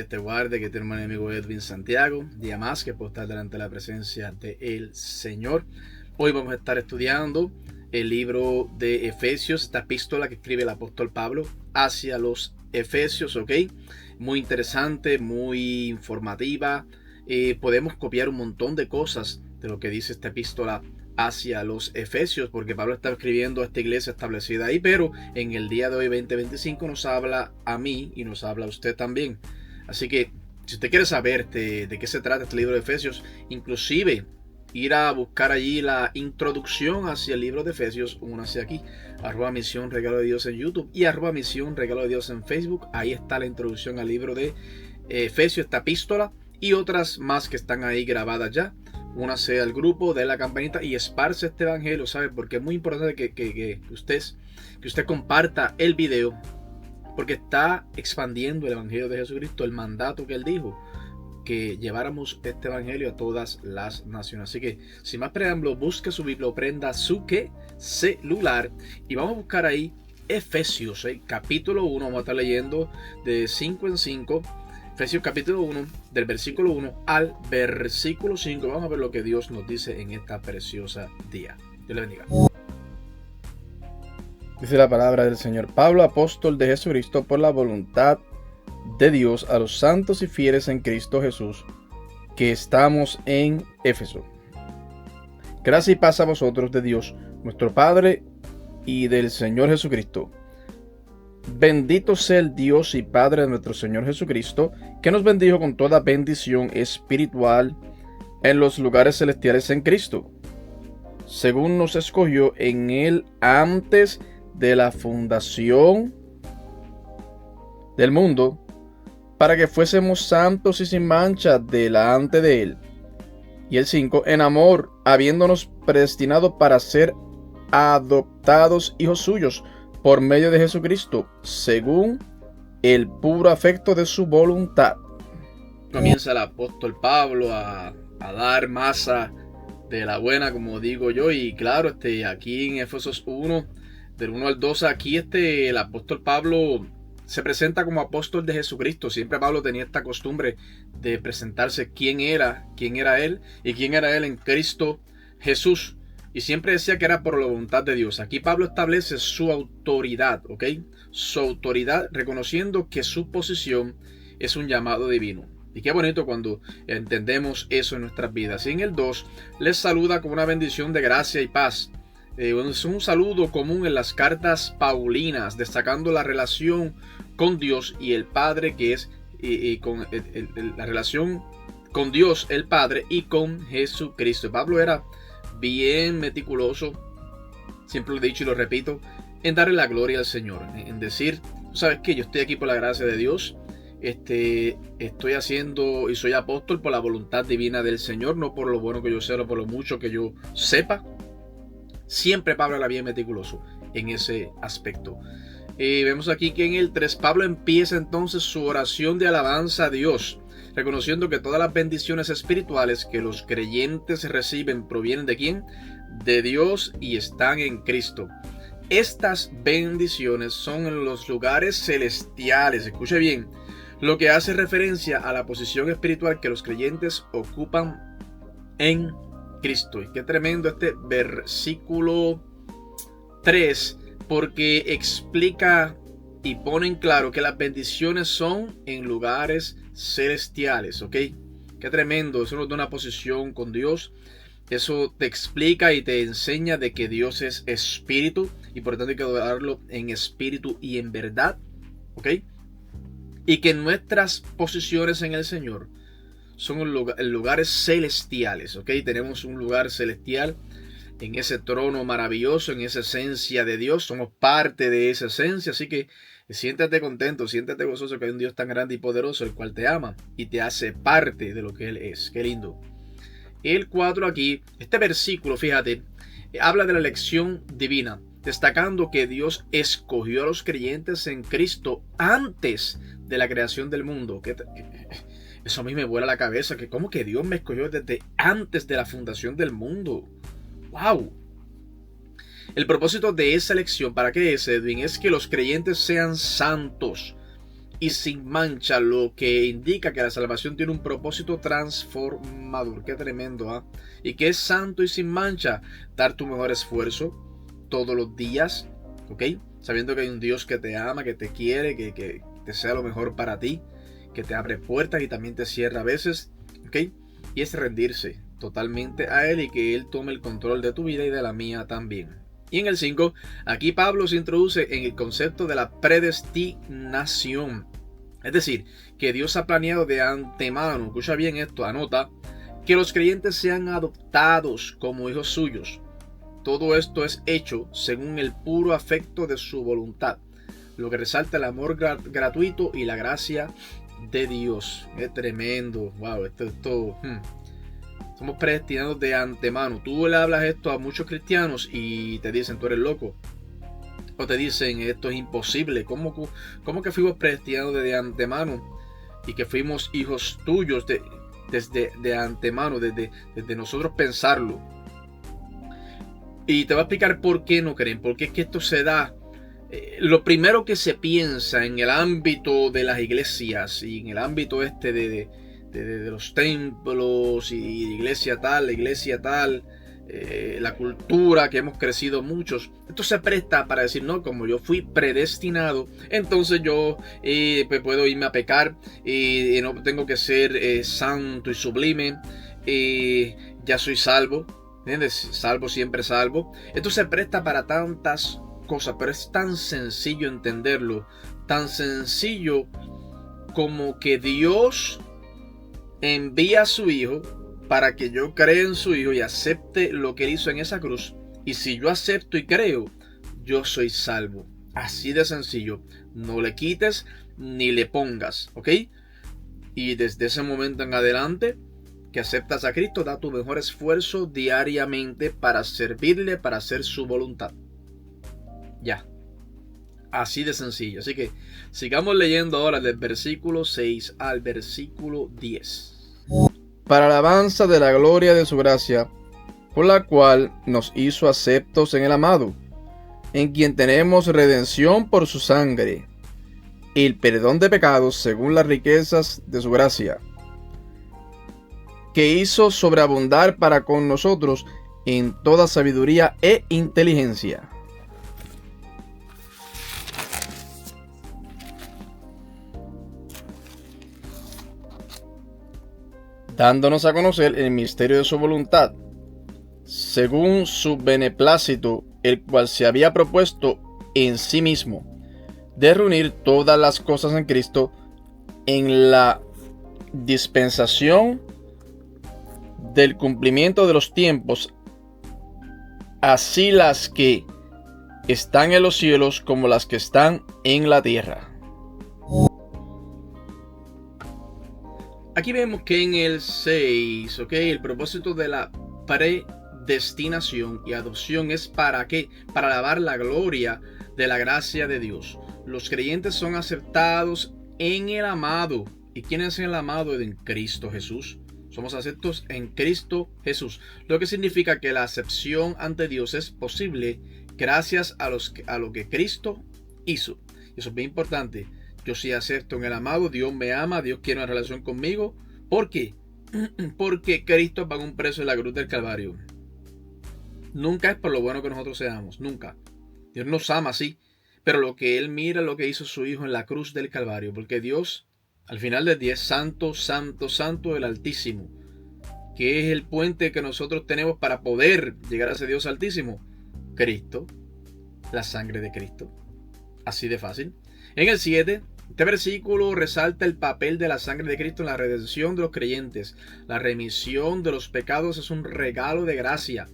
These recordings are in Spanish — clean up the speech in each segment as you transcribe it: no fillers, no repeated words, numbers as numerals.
Dios te guarde, que te hermano y amigo Edwin Santiago. Día más que puedo estar delante de la presencia del Señor. Hoy vamos a estar estudiando el libro de Efesios, esta epístola que escribe el apóstol Pablo hacia los Efesios, ¿ok? Muy interesante, muy informativa. Podemos copiar un montón de cosas de lo que dice esta epístola hacia los Efesios, porque Pablo está escribiendo a esta iglesia establecida ahí, pero en el día de hoy 2025 nos habla a mí y nos habla a usted también. Así que si usted quiere saber de qué se trata este libro de Efesios, inclusive ir a buscar allí la introducción hacia el libro de Efesios, únase aquí, @Misión Regalo de Dios en YouTube y @Misión Regalo de Dios en Facebook. Ahí está la introducción al libro de Efesios, esta epístola y otras más que están ahí grabadas ya. Únase al grupo, de la campanita y esparce este evangelio, ¿sabe? Porque es muy importante que usted comparta el video, porque está expandiendo el evangelio de Jesucristo, el mandato que él dijo, que lleváramos este evangelio a todas las naciones. Así que, sin más preámbulo, busque su Biblia, prenda su celular y vamos a buscar ahí Efesios, capítulo 1, vamos a estar leyendo de 5 en 5. Efesios capítulo 1, del versículo 1 al versículo 5. Vamos a ver lo que Dios nos dice en esta preciosa día. Dios le bendiga. Dice la palabra del Señor: Pablo, apóstol de Jesucristo, por la voluntad de Dios, a los santos y fieles en Cristo Jesús, que estamos en Éfeso. Gracia y paz a vosotros de Dios, nuestro Padre, y del Señor Jesucristo. Bendito sea el Dios y Padre de nuestro Señor Jesucristo, que nos bendijo con toda bendición espiritual en los lugares celestiales en Cristo, según nos escogió en Él antes de la fundación del mundo, para que fuésemos santos y sin mancha delante de Él. Y el 5, en amor, habiéndonos predestinado para ser adoptados hijos suyos, por medio de Jesucristo, según el puro afecto de su voluntad. Comienza el apóstol Pablo a dar masa de la buena, como digo yo, y claro, aquí en Efesios 1, del 1 al 2, aquí el apóstol Pablo se presenta como apóstol de Jesucristo. Siempre Pablo tenía esta costumbre de presentarse quién era él y quién era él en Cristo Jesús. Y siempre decía que era por la voluntad de Dios. Aquí Pablo establece su autoridad, ¿ok? Su autoridad, reconociendo que su posición es un llamado divino. Y qué bonito cuando entendemos eso en nuestras vidas. Y en el 2, les saluda con una bendición de gracia y paz. Es un saludo común en las cartas paulinas, destacando la relación con Dios y el Padre, que es con la relación con Dios, el Padre, y con Jesucristo. Pablo era bien meticuloso, siempre lo he dicho y lo repito, en darle la gloria al Señor, en decir, ¿sabes qué? Yo estoy aquí por la gracia de Dios, estoy haciendo y soy apóstol por la voluntad divina del Señor, no por lo bueno que yo sé o por lo mucho que yo sepa. Siempre Pablo era bien meticuloso en ese aspecto. Vemos aquí que en el 3 Pablo empieza entonces su oración de alabanza a Dios, reconociendo que todas las bendiciones espirituales que los creyentes reciben provienen ¿de quién? De Dios y están en Cristo. Estas bendiciones son en los lugares celestiales, escuche bien, lo que hace referencia a la posición espiritual que los creyentes ocupan en Cristo. Y qué tremendo este versículo 3, porque explica y pone en claro que las bendiciones son en lugares celestiales, ¿ok? Qué tremendo, eso nos da una posición con Dios. Eso te explica y te enseña de que Dios es espíritu y por lo tanto hay que adorarlo en espíritu y en verdad, ¿ok? Y que nuestras posiciones en el Señor son en lugares celestiales, ¿ok? Tenemos un lugar celestial en ese trono maravilloso, en esa esencia de Dios. Somos parte de esa esencia, así que siéntate contento, siéntate gozoso que hay un Dios tan grande y poderoso, el cual te ama y te hace parte de lo que Él es. Qué lindo. El 4 aquí, este versículo, fíjate, habla de la elección divina, destacando que Dios escogió a los creyentes en Cristo antes de la creación del mundo. Eso a mí me vuela la cabeza, que cómo que Dios me escogió desde antes de la fundación del mundo. ¡Wow! El propósito de esa elección, ¿para qué es, Edwin? Es que los creyentes sean santos y sin mancha, lo que indica que la salvación tiene un propósito transformador. Qué tremendo, ¿ah? Y que es santo y sin mancha. Dar tu mejor esfuerzo todos los días, ¿ok? Sabiendo que hay un Dios que te ama, que te quiere, que desea lo mejor para ti, que te abre puertas y también te cierra a veces, ¿ok? Y es rendirse totalmente a Él y que Él tome el control de tu vida y de la mía también. Y en el 5, aquí Pablo se introduce en el concepto de la predestinación. Es decir, que Dios ha planeado de antemano, escucha bien esto, anota, que los creyentes sean adoptados como hijos suyos. Todo esto es hecho según el puro afecto de su voluntad, lo que resalta el amor gratuito y la gracia de Dios. Es tremendo, wow, esto. Somos predestinados de antemano. Tú le hablas esto a muchos cristianos y te dicen, tú eres loco. O te dicen, esto es imposible. ¿Cómo que fuimos predestinados de antemano? Y que fuimos hijos tuyos desde de antemano, desde nosotros pensarlo. Y te voy a explicar por qué no creen. Porque es que esto se da. Lo primero que se piensa en el ámbito de las iglesias y en el ámbito de los templos y iglesia tal, la cultura que hemos crecido muchos, esto se presta para decir, no, como yo fui predestinado, entonces yo pues puedo irme a pecar, no tengo que ser santo y sublime, ya soy salvo, ¿entiendes? Salvo, siempre salvo. Esto se presta para tantas cosas, pero es tan sencillo entenderlo, tan sencillo como que Dios envía a su hijo para que yo crea en su hijo y acepte lo que él hizo en esa cruz. Y si yo acepto y creo, yo soy salvo. Así de sencillo. No le quites ni le pongas, ¿ok? Y desde ese momento en adelante que aceptas a Cristo, da tu mejor esfuerzo diariamente para servirle, para hacer su voluntad. Ya. Así de sencillo. Así que sigamos leyendo ahora del versículo 6 al versículo 10. Para alabanza de la gloria de su gracia, por la cual nos hizo aceptos en el amado, en quien tenemos redención por su sangre, el perdón de pecados según las riquezas de su gracia, que hizo sobreabundar para con nosotros en toda sabiduría e inteligencia. Dándonos a conocer el misterio de su voluntad, según su beneplácito, el cual se había propuesto en sí mismo, de reunir todas las cosas en Cristo en la dispensación del cumplimiento de los tiempos, así las que están en los cielos como las que están en la tierra. Aquí vemos que en el 6, el propósito de la predestinación y adopción es ¿para qué? Para alabar la gloria de la gracia de Dios. Los creyentes son aceptados en el amado. ¿Y quién es el amado? En Cristo Jesús. Somos aceptos en Cristo Jesús. Lo que significa que la acepción ante Dios es posible gracias a lo que Cristo hizo. Eso es bien importante. Yo sí acepto en el amado, Dios me ama, Dios quiere una relación conmigo. ¿Por qué? Porque Cristo pagó un precio en la cruz del Calvario. Nunca es por lo bueno que nosotros seamos, nunca. Dios nos ama, sí, pero lo que Él mira es lo que hizo su Hijo en la cruz del Calvario. Porque Dios, al final del día, es santo, santo, santo, el Altísimo. Que es el puente que nosotros tenemos para poder llegar a ese Dios Altísimo. Cristo, la sangre de Cristo. Así de fácil. En el 7, este versículo resalta el papel de la sangre de Cristo en la redención de los creyentes. La remisión de los pecados es un regalo de gracia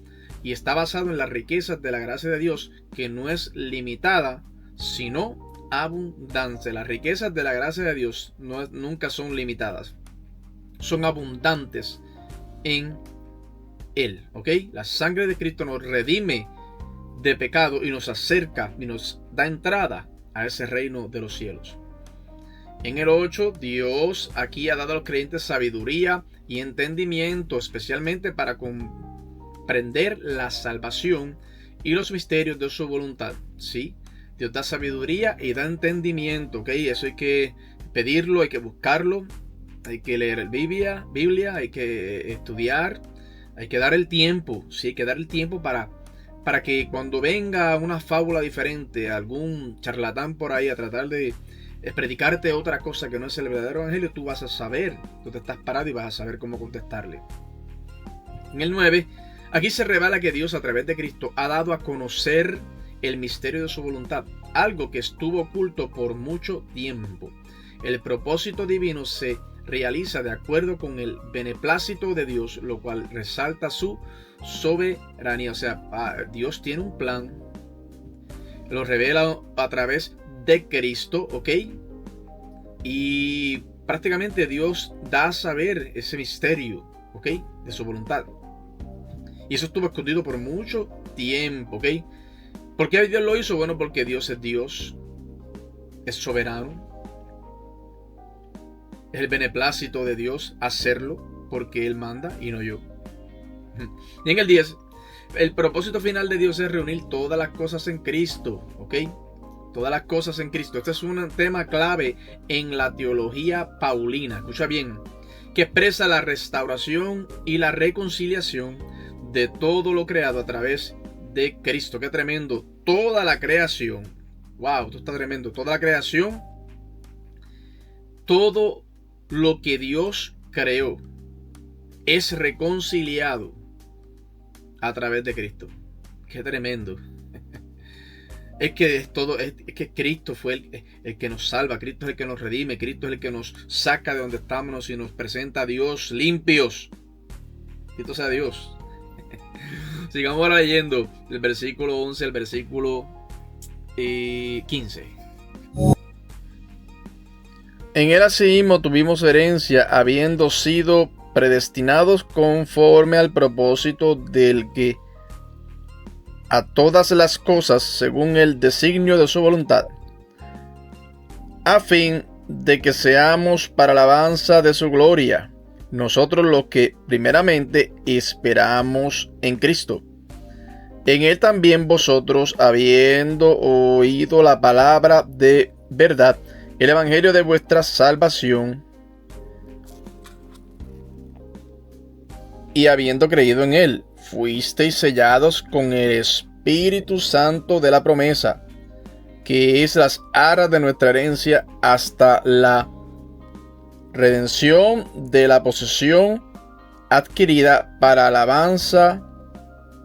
y está basado en las riquezas de la gracia de Dios, que no es limitada, sino abundante. Las riquezas de la gracia de Dios nunca son limitadas, son abundantes en Él, ¿ok? La sangre de Cristo nos redime de pecado y nos acerca y nos da entrada a ese reino de los cielos. En el 8, Dios aquí ha dado a los creyentes sabiduría y entendimiento, especialmente para comprender la salvación y los misterios de su voluntad. ¿Sí? Dios da sabiduría y da entendimiento, ¿ok? Eso hay que pedirlo, hay que buscarlo, hay que leer Biblia, hay que estudiar, hay que dar el tiempo, sí, hay que dar el tiempo para que cuando venga una fábula diferente, algún charlatán por ahí a tratar de predicarte otra cosa que no es el verdadero evangelio, tú vas a saber, tú te estás parado y vas a saber cómo contestarle. En el 9, aquí se revela que Dios a través de Cristo ha dado a conocer el misterio de su voluntad, algo que estuvo oculto por mucho tiempo. El propósito divino se realiza de acuerdo con el beneplácito de Dios, lo cual resalta su soberanía. O sea, Dios tiene un plan, lo revela a través de Cristo, ¿ok? Y prácticamente Dios da a saber ese misterio, ¿ok? De su voluntad. Y eso estuvo escondido por mucho tiempo, ¿ok? ¿Por qué Dios lo hizo? Bueno, porque Dios, es soberano. Es el beneplácito de Dios hacerlo porque Él manda y no yo. Y en el 10, el propósito final de Dios es reunir todas las cosas en Cristo, ¿ok? Todas las cosas en Cristo. Este es un tema clave en la teología paulina. Escucha bien. Que expresa la restauración y la reconciliación de todo lo creado a través de Cristo. Qué tremendo. Toda la creación. Wow, esto está tremendo. Toda la creación. Todo lo que Dios creó es reconciliado a través de Cristo. Qué tremendo. Es que Cristo fue el que nos salva, Cristo es el que nos redime, Cristo es el que nos saca de donde estamos y nos presenta a Dios limpios. Cristo sea Dios. Sigamos ahora leyendo el versículo 11 al versículo 15. En él asimismo tuvimos herencia, habiendo sido predestinados conforme al propósito del que a todas las cosas según el designio de su voluntad, a fin de que seamos para alabanza de su gloria, nosotros los que primeramente esperamos en Cristo. En él también vosotros, habiendo oído la palabra de verdad, el evangelio de vuestra salvación, y habiendo creído en él, fuisteis sellados con el Espíritu Santo de la promesa, que es las arras de nuestra herencia hasta la redención de la posesión adquirida para alabanza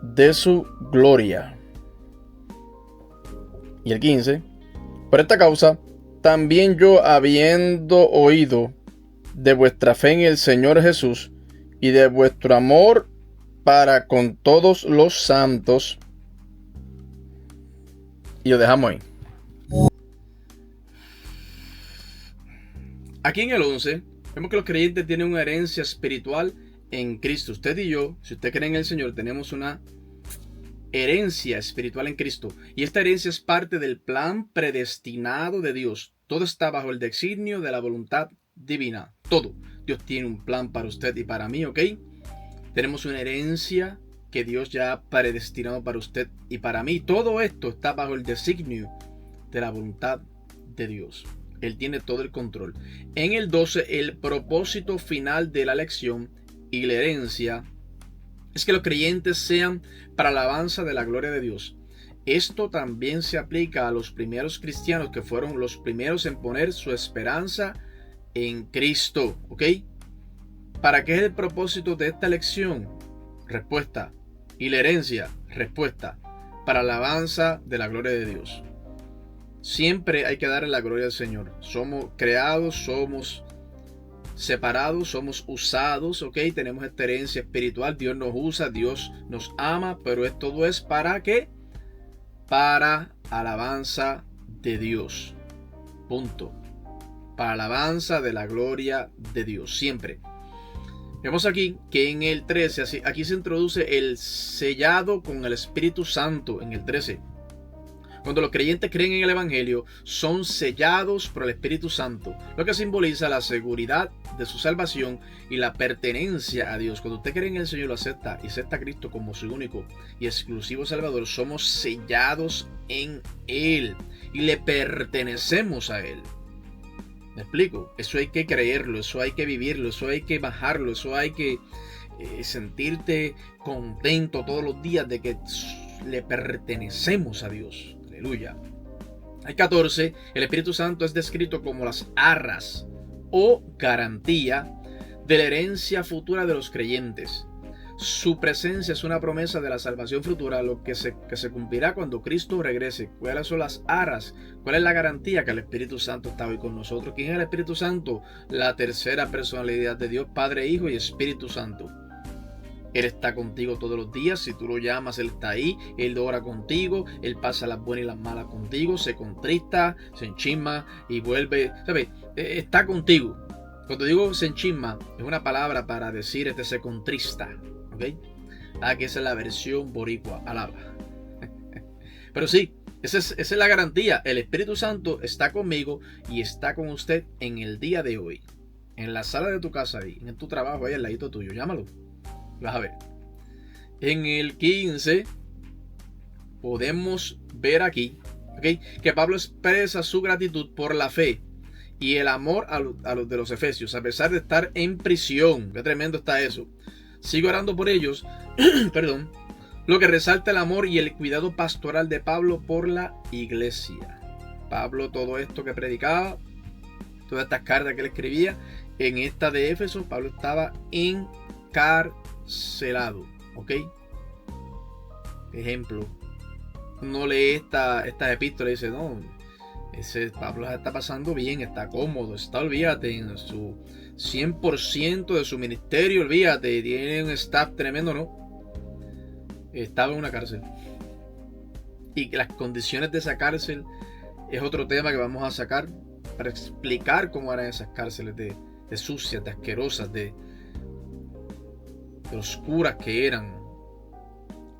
de su gloria. Y el 15. Por esta causa, también yo, habiendo oído de vuestra fe en el Señor Jesús y de vuestro amor para con todos los santos, y lo dejamos ahí. Aquí en el 11, vemos que los creyentes tienen una herencia espiritual en Cristo. Usted y yo, si usted cree en el Señor, tenemos una herencia espiritual en Cristo. Y esta herencia es parte del plan predestinado de Dios. Todo está bajo el designio de la voluntad divina. Todo. Dios tiene un plan para usted y para mí, ¿ok? Tenemos una herencia que Dios ya ha predestinado para usted y para mí. Todo esto está bajo el designio de la voluntad de Dios. Él tiene todo el control. En el 12, el propósito final de la elección y la herencia es que los creyentes sean para alabanza de la gloria de Dios. Esto también se aplica a los primeros cristianos que fueron los primeros en poner su esperanza en Cristo, ¿ok? ¿Para qué es el propósito de esta elección? Respuesta. Y la herencia, respuesta. Para alabanza de la gloria de Dios. Siempre hay que darle la gloria al Señor. Somos creados, somos separados, somos usados, ¿ok? Tenemos esta herencia espiritual. Dios nos usa, Dios nos ama, pero todo es ¿para qué? Para alabanza de Dios. Punto. Para alabanza de la gloria de Dios. Siempre. Vemos aquí que en el 13, aquí se introduce el sellado con el Espíritu Santo en el 13. Cuando los creyentes creen en el Evangelio, son sellados por el Espíritu Santo, lo que simboliza la seguridad de su salvación y la pertenencia a Dios. Cuando usted cree en el Señor, lo acepta y acepta a Cristo como su único y exclusivo Salvador, somos sellados en Él y le pertenecemos a Él. ¿Me explico? Eso hay que creerlo, eso hay que vivirlo, eso hay que bajarlo, eso hay que sentirte contento todos los días de que le pertenecemos a Dios. Aleluya. El 14, el Espíritu Santo es descrito como las arras o garantía de la herencia futura de los creyentes. Su presencia es una promesa de la salvación futura, lo que se cumplirá cuando Cristo regrese. ¿Cuáles son las arras? ¿Cuál es la garantía? Que el Espíritu Santo está hoy con nosotros. ¿Quién es el Espíritu Santo? La tercera personalidad de Dios, Padre, Hijo y Espíritu Santo. Él está contigo todos los días. Si tú lo llamas, Él está ahí. Él ora contigo. Él pasa las buenas y las malas contigo. Se contrista, se enchisma y vuelve. ¿Sabes? Está contigo. Cuando digo se enchisma, es una palabra para decir se contrista. ¿Ok? Que esa es la versión boricua. Alaba. Pero sí, esa es la garantía. El Espíritu Santo está conmigo y está con usted en el día de hoy. En la sala de tu casa, ahí, en tu trabajo, ahí al ladito tuyo. Llámalo. Vas a ver. En el 15 podemos ver aquí, ¿okay?, que Pablo expresa su gratitud por la fe y el amor a los de los efesios, a pesar de estar en prisión. Qué tremendo está eso. Sigo orando por ellos, perdón, lo que resalta el amor y el cuidado pastoral de Pablo por la iglesia. Pablo, todo esto que predicaba, todas estas cartas que él escribía, en esta de Éfeso, Pablo estaba encarcelado, ¿ok? Ejemplo, uno lee estas epístolas y dice, no, ese Pablo está pasando bien, está cómodo, está, olvídate, en su 100% de su ministerio, olvídate, tiene un staff tremendo, ¿no? Estaba en una cárcel. Y las condiciones de esa cárcel es otro tema que vamos a sacar para explicar cómo eran esas cárceles de sucias, de asquerosas, de oscuras que eran,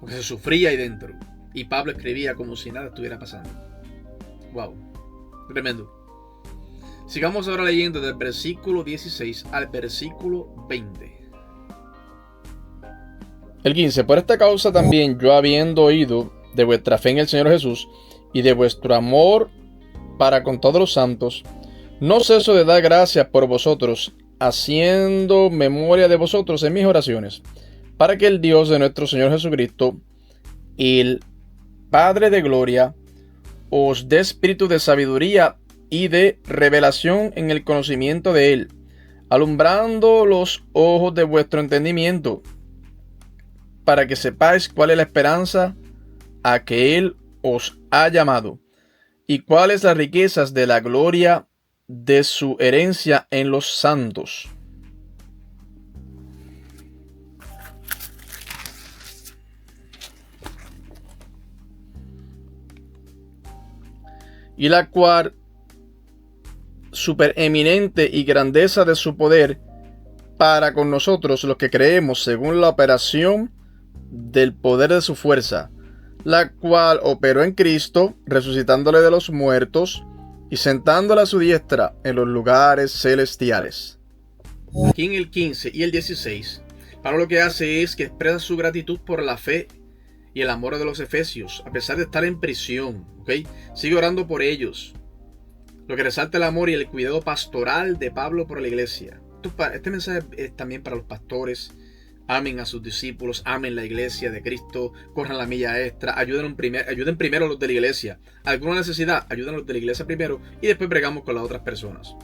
porque se sufría ahí dentro. Y Pablo escribía como si nada estuviera pasando. Wow, tremendo. Sigamos ahora leyendo del versículo 16 al versículo 20. El 15. Por esta causa también yo, habiendo oído de vuestra fe en el Señor Jesús y de vuestro amor para con todos los santos, no ceso de dar gracias por vosotros, haciendo memoria de vosotros en mis oraciones, para que el Dios de nuestro Señor Jesucristo, el Padre de gloria, os dé espíritu de sabiduría y de revelación en el conocimiento de Él, alumbrando los ojos de vuestro entendimiento, para que sepáis cuál es la esperanza a que Él os ha llamado, y cuáles las riquezas de la gloria de su herencia en los santos. Y la cual supereminente y grandeza de su poder para con nosotros los que creemos, según la operación del poder de su fuerza, la cual operó en Cristo, resucitándole de los muertos y sentándole a su diestra en los lugares celestiales. Aquí en el 15 y el 16, Pablo lo que hace es que expresa su gratitud por la fe y el amor de los efesios, a pesar de estar en prisión, ¿ok? Sigue orando por ellos. Lo que resalta el amor y el cuidado pastoral de Pablo por la iglesia. Este mensaje es también para los pastores. Amen a sus discípulos, amen la iglesia de Cristo, corran la milla extra, ayuden primero a los de la iglesia. ¿Alguna necesidad? Ayuden a los de la iglesia primero y después bregamos con las otras personas.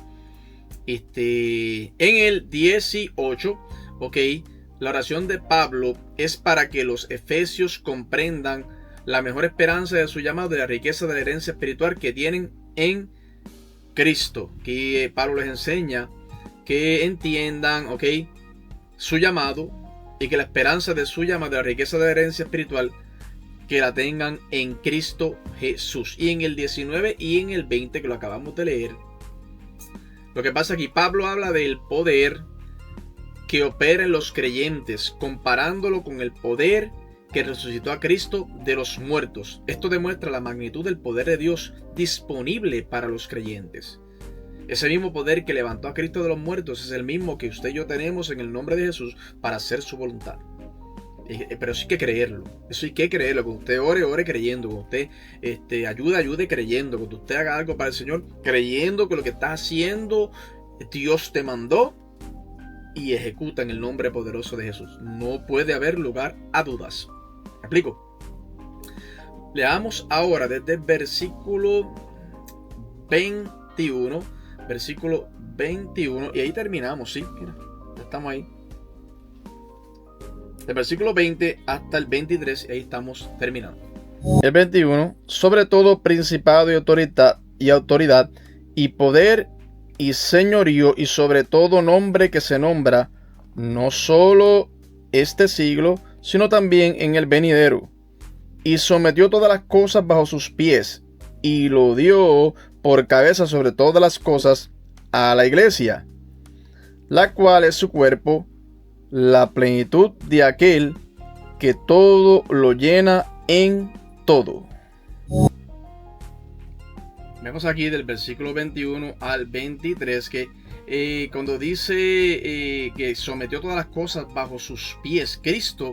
En el 18, ok, la oración de Pablo es para que los efesios comprendan la mejor esperanza de su llamado y la riqueza de la herencia espiritual que tienen en Cristo. Aquí Pablo les enseña que entiendan, ok, su llamado y que la esperanza de su llamado, la riqueza de la herencia espiritual, que la tengan en Cristo Jesús. Y en el 19 y en el 20, que lo acabamos de leer, lo que pasa aquí, Pablo habla del poder que opera en los creyentes, comparándolo con el poder que resucitó a Cristo de los muertos. Esto demuestra la magnitud del poder de Dios disponible para los creyentes. Ese mismo poder que levantó a Cristo de los muertos es el mismo que usted y yo tenemos en el nombre de Jesús para hacer su voluntad. Pero eso hay que creerlo. Eso hay que creerlo. Cuando usted ore creyendo. Cuando usted ayude creyendo. Cuando usted haga algo para el Señor, creyendo que lo que está haciendo, Dios te mandó, y ejecuta en el nombre poderoso de Jesús. No puede haber lugar a dudas. ¿Me explico? Leamos ahora desde el versículo 21. Versículo 21. Y ahí terminamos, ¿sí? Mira, ya estamos ahí. Del versículo 20 hasta el 23. Y ahí estamos terminando. El 21. Sobre todo principado y autoridad y poder y señorío, y sobre todo nombre que se nombra, no solo este siglo, sino también en el venidero. Y sometió todas las cosas bajo sus pies, y lo dio por cabeza sobre todas las cosas a la iglesia, la cual es su cuerpo, la plenitud de aquel que todo lo llena en todo. Vemos aquí del versículo 21 al 23 que cuando dice que sometió todas las cosas bajo sus pies, Cristo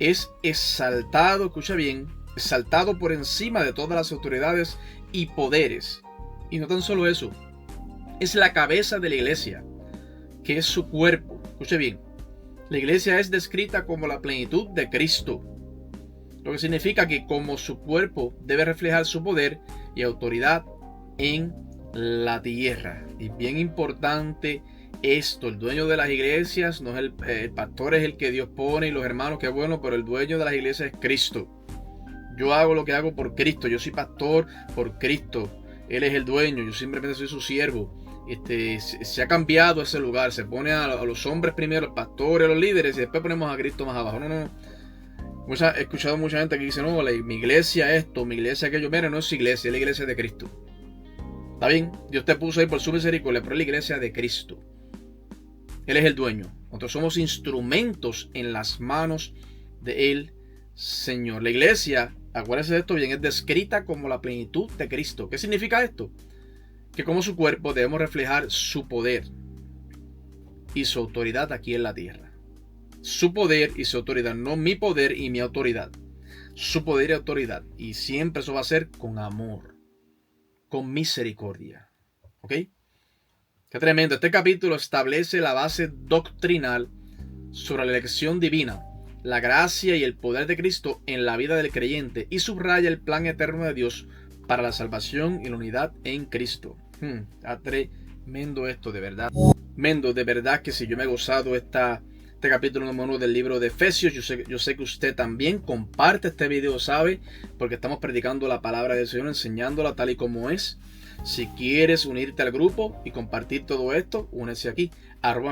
es exaltado, escucha bien, exaltado por encima de todas las autoridades y poderes. Y no tan solo eso, es la cabeza de la iglesia, que es su cuerpo. Escuche bien, la iglesia es descrita como la plenitud de Cristo, lo que significa que como su cuerpo debe reflejar su poder y autoridad en la tierra. Y bien importante esto, el dueño de las iglesias no es el pastor, es el que Dios pone, y los hermanos, qué bueno, pero el dueño de las iglesias es Cristo. Yo hago lo que hago por Cristo, yo soy pastor por Cristo, Él es el dueño, yo simplemente soy su siervo. Se ha cambiado ese lugar, se pone a los hombres primero, los pastores, los líderes, y después ponemos a Cristo más abajo. No. He escuchado mucha gente que dice, no, mi iglesia esto, mi iglesia aquello. Mira, no es su iglesia, es la iglesia de Cristo. Está bien, Dios te puso ahí por su misericordia, pero es la iglesia de Cristo. Él es el dueño. Nosotros somos instrumentos en las manos del Señor. La iglesia, acuérdense de esto bien, es descrita como la plenitud de Cristo. ¿Qué significa esto? Que como su cuerpo debemos reflejar su poder y su autoridad aquí en la tierra. Su poder y su autoridad, no mi poder y mi autoridad. Su poder y autoridad. Y siempre eso va a ser con amor, con misericordia. ¿Ok? Qué tremendo. Este capítulo establece la base doctrinal sobre la elección divina, la gracia y el poder de Cristo en la vida del creyente, y subraya el plan eterno de Dios para la salvación y la unidad en Cristo. Está tremendo esto, de verdad. Tremendo, de verdad que si yo me he gozado este capítulo número 1 del libro de Efesios, yo sé que usted también comparte este video, sabe, porque estamos predicando la palabra del Señor, enseñándola tal y como es. Si quieres unirte al grupo y compartir todo esto, únese aquí,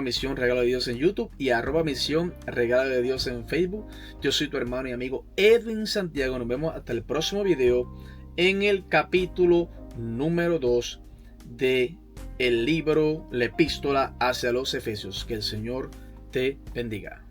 @Misión Regalo de Dios en YouTube y @Misión Regalo de Dios en Facebook. Yo soy tu hermano y amigo Edwin Santiago. Nos vemos hasta el próximo video en el capítulo número 2 de el libro, la epístola hacia los Efesios. Que el Señor te bendiga.